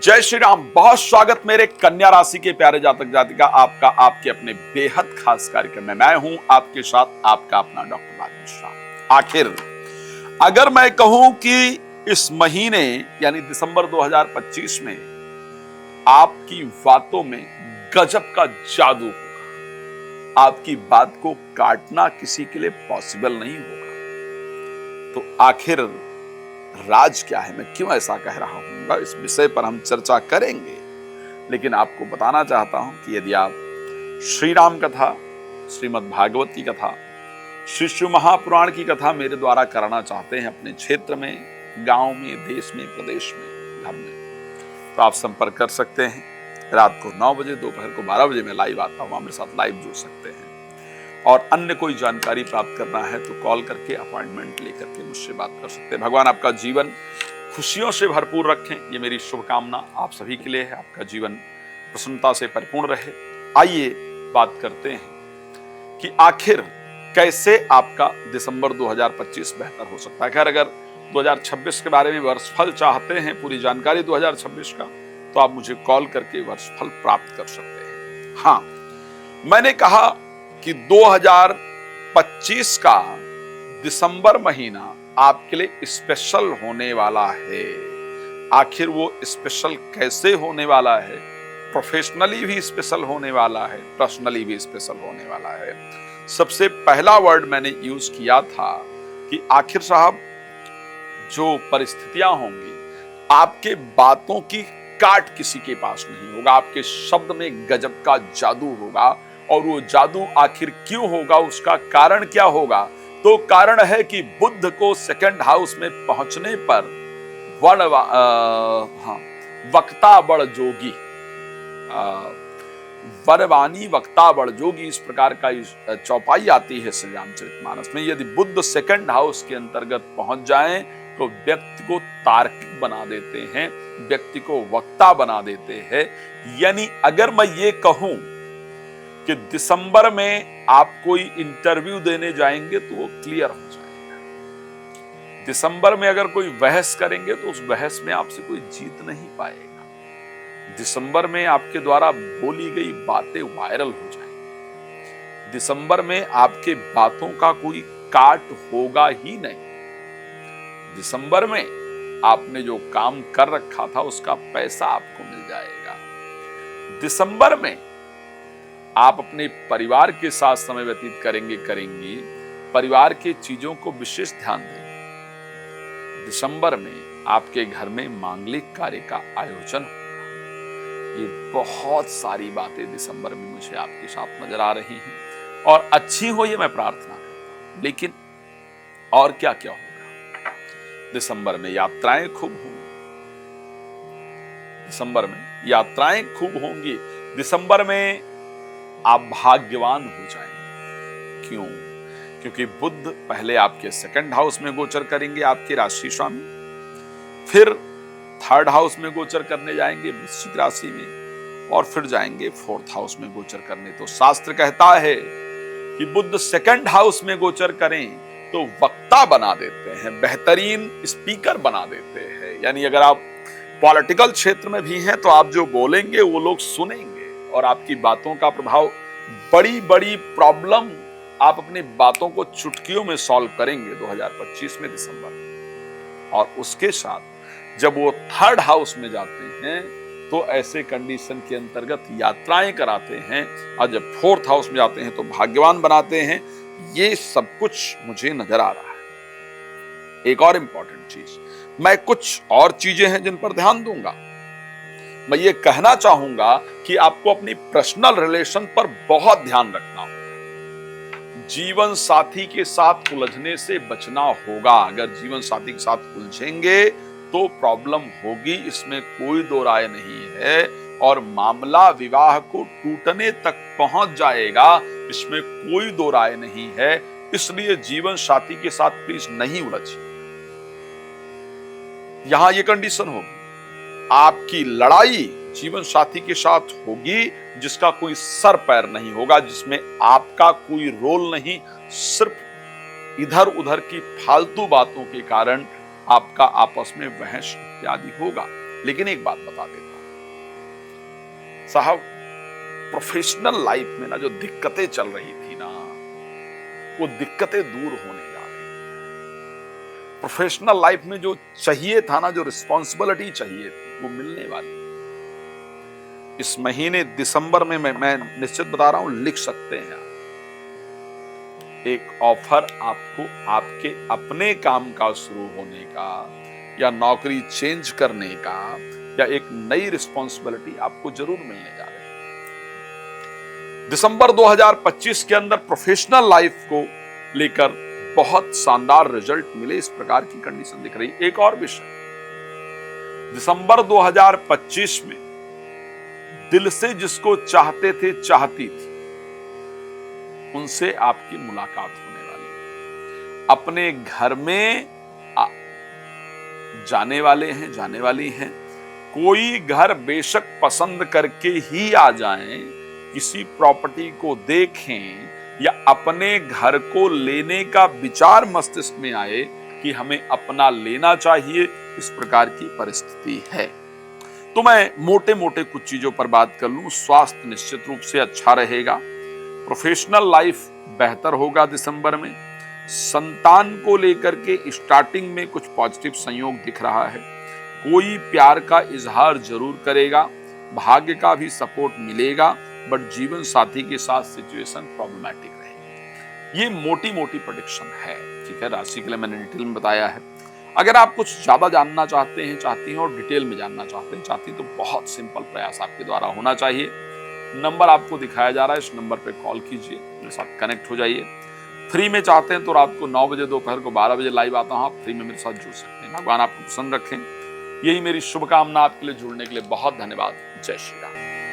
जय श्री राम। बहुत स्वागत मेरे कन्या राशि के प्यारे जातक जातिका आपका आपके अपने बेहद खास कार्यक्रम में। मैं हूं आपके साथ आपका अपना डॉक्टर राज मिश्रा। आखिर अगर मैं कहूं कि इस महीने यानी दिसंबर 2025 में आपकी बातों में गजब का जादू होगा, आपकी बात को काटना किसी के लिए पॉसिबल नहीं होगा। तो आखिर राज क्या है, मैं क्यों ऐसा कह रहा हूं, इस विषय पर हम चर्चा करेंगे। लेकिन आपको बताना चाहता हूं कि यदि आप श्री राम कथा, श्रीमद् भागवत की कथा, श्री शिव महापुराण की कथा मेरे द्वारा कराना चाहते हैं अपने क्षेत्र में, गांव में, देश में, प्रदेश में, घर में, तो आप संपर्क कर सकते हैं। रात को 9 बजे, दोपहर को 12 बजे मैं लाइव आता हूं, मेरे साथ लाइव जुड़ सकते हैं। और अन्य कोई जानकारी प्राप्त करना है तो कॉल करके अपॉइंटमेंट लेकर के मुझसे बात कर सकते हैं। भगवान आपका जीवन खुशियों से भरपूर रखें, ये मेरी शुभकामना आप सभी के लिए है। आपका जीवन प्रसन्नता से परिपूर्ण रहे। आइए बात करते हैं कि आखिर कैसे आपका दिसंबर 2025 बेहतर हो सकता है। खैर, अगर 2026 के बारे में वर्षफल चाहते हैं, पूरी जानकारी 2026 का, तो आप मुझे कॉल करके वर्षफल प्राप्त कर सकते हैं। हाँ, मैंने कहा कि 2025 का दिसंबर महीना आपके लिए स्पेशल होने वाला है। आखिर वो स्पेशल कैसे होने वाला है? प्रोफेशनली भी स्पेशल होने वाला है, पर्सनली भी स्पेशल होने वाला है। सबसे पहला वर्ड मैंने यूज किया था कि आखिर साहब जो परिस्थितियां होंगी, आपके बातों की काट किसी के पास नहीं होगा, आपके शब्द में गजब का जादू होगा। और वो जादू आखिर क्यों होगा, उसका कारण क्या होगा? तो कारण है कि बुध को सेकंड हाउस में पहुंचने पर वक्ता बड़ जोगी, वरवानी वक्ता बड़ जोगी, इस प्रकार का चौपाई आती है श्री रामचरितमानस में। यदि बुध सेकंड हाउस के अंतर्गत पहुंच जाएं तो व्यक्ति को तार्किक बना देते हैं, व्यक्ति को वक्ता बना देते हैं। यानी अगर मैं ये कहूं कि दिसंबर में आप कोई इंटरव्यू देने जाएंगे तो वो क्लियर हो जाएगा। दिसंबर में अगर कोई बहस करेंगे तो उस बहस में आपसे कोई जीत नहीं पाएगा। दिसंबर में आपके द्वारा बोली गई बातें वायरल हो जाएंगी। दिसंबर में आपके बातों का कोई काट होगा ही नहीं। दिसंबर में आपने जो काम कर रखा था उसका पैसा आपको मिल जाएगा। दिसंबर में आप अपने परिवार के साथ समय व्यतीत करेंगी, परिवार के चीजों को विशेष ध्यान देंगे। दिसंबर में आपके घर में मांगलिक कार्य का आयोजन होगा। ये बहुत सारी बातें दिसंबर में मुझे आपके साथ नजर आ रही हैं और अच्छी हो ये मैं प्रार्थना करता हूं। लेकिन और क्या क्या होगा? दिसंबर में यात्राएं खूब होंगी। दिसंबर में यात्राएं खूब होंगी। दिसंबर में आप भाग्यवान हो जाएंगे। क्यों? क्योंकि बुध पहले आपके सेकंड हाउस में गोचर करेंगे, आपके राशि स्वामी, फिर थर्ड हाउस में गोचर करने जाएंगे वृश्चिक राशि में, और फिर जाएंगे फोर्थ हाउस में गोचर करने। तो शास्त्र कहता है कि बुध सेकंड हाउस में गोचर करें तो वक्ता बना देते हैं, बेहतरीन स्पीकर बना देते हैं। यानी अगर आप पॉलिटिकल क्षेत्र में भी हैं तो आप जो बोलेंगे वो लोग सुनेंगे और आपकी बातों का प्रभाव, बड़ी बड़ी प्रॉब्लम आप अपनी बातों को चुटकियों में सॉल्व करेंगे 2025 में दिसंबर। और उसके साथ जब वो थर्ड हाउस में जाते हैं तो ऐसे कंडीशन के अंतर्गत यात्राएं कराते हैं, और जब फोर्थ हाउस में जाते हैं तो भाग्यवान बनाते हैं। ये सब कुछ मुझे नजर आ रहा है। एक और इंपॉर्टेंट चीज, मैं कुछ और चीजें हैं जिन पर ध्यान दूंगा। मैं ये कहना चाहूंगा कि आपको अपनी पर्सनल रिलेशन पर बहुत ध्यान रखना होगा। जीवन साथी के साथ उलझने से बचना होगा। अगर जीवन साथी के साथ उलझेंगे तो प्रॉब्लम होगी, इसमें कोई दो राय नहीं है। और मामला विवाह को टूटने तक पहुंच जाएगा, इसमें कोई दो राय नहीं है। इसलिए जीवन साथी के साथ प्लीज नहीं उलझिए। यहां ये कंडीशन होगी, आपकी लड़ाई जीवन साथी के साथ होगी जिसका कोई सर पैर नहीं होगा, जिसमें आपका कोई रोल नहीं, सिर्फ इधर उधर की फालतू बातों के कारण आपका आपस में बहस इत्यादि होगा। लेकिन एक बात बता देता हूं, साहब प्रोफेशनल लाइफ में ना जो दिक्कतें चल रही थी ना, वो दिक्कतें दूर होने जा रही हैं। प्रोफेशनल लाइफ में जो चाहिए था ना, जो रिस्पॉन्सिबिलिटी चाहिए थी, वो मिलने वाली। इस महीने दिसंबर में मैं निश्चित बता रहा हूं, लिख सकते हैं आप। एक ऑफर आपको आपके अपने काम का शुरू होने का, या नौकरी चेंज करने का, या एक नई रिस्पॉन्सिबिलिटी आपको जरूर मिलने जा रही है। दिसंबर 2025 के अंदर प्रोफेशनल लाइफ को लेकर बहुत शानदार रिजल्ट मिले, इस प्रकार की कंडीशन दिख रही। एक और विषय, दिसंबर 2025 में दिल से जिसको चाहते थे, चाहती थी, उनसे आपकी मुलाकात होने वाली है। अपने घर में जाने वाले हैं, जाने वाली हैं। कोई घर बेशक पसंद करके ही आ जाएं, किसी प्रॉपर्टी को देखें, या अपने घर को लेने का विचार मस्तिष्क में आए कि हमें अपना लेना चाहिए, इस प्रकार की परिस्थिति है। तो मैं मोटे मोटे कुछ चीजों पर बात कर लूं। स्वास्थ्य निश्चित रूप से अच्छा रहेगा। प्रोफेशनल लाइफ बेहतर होगा दिसंबर में। संतान को लेकर के स्टार्टिंग में कुछ पॉजिटिव संयोग दिख रहा है। कोई प्यार का इजहार जरूर करेगा, भाग्य का भी सपोर्ट मिलेगा, बट जीवन साथी के साथ सिचुएशन प्रॉब्लमैटिक रहेगी। ये मोटी मोटी प्रेडिक्शन है, ठीक है। राशि के लिए मैंने डिटेल में बताया है। अगर आप कुछ ज्यादा जानना चाहते हैं, चाहती हैं, और डिटेल में जानना चाहते हैं, चाहती हैं, तो बहुत सिंपल प्रयास आपके द्वारा होना चाहिए। नंबर आपको दिखाया जा रहा है, इस नंबर पे कॉल कीजिए, मेरे साथ कनेक्ट हो जाइए। फ्री में चाहते हैं तो रात को 9 बजे, दोपहर को 12 बजे लाइव आता हूं, आप फ्री में मेरे साथ जुड़ सकते हैं। भगवान आपको पसंद रखें, यही मेरी शुभकामना। आपके लिए जुड़ने के लिए बहुत धन्यवाद। जय श्री राम।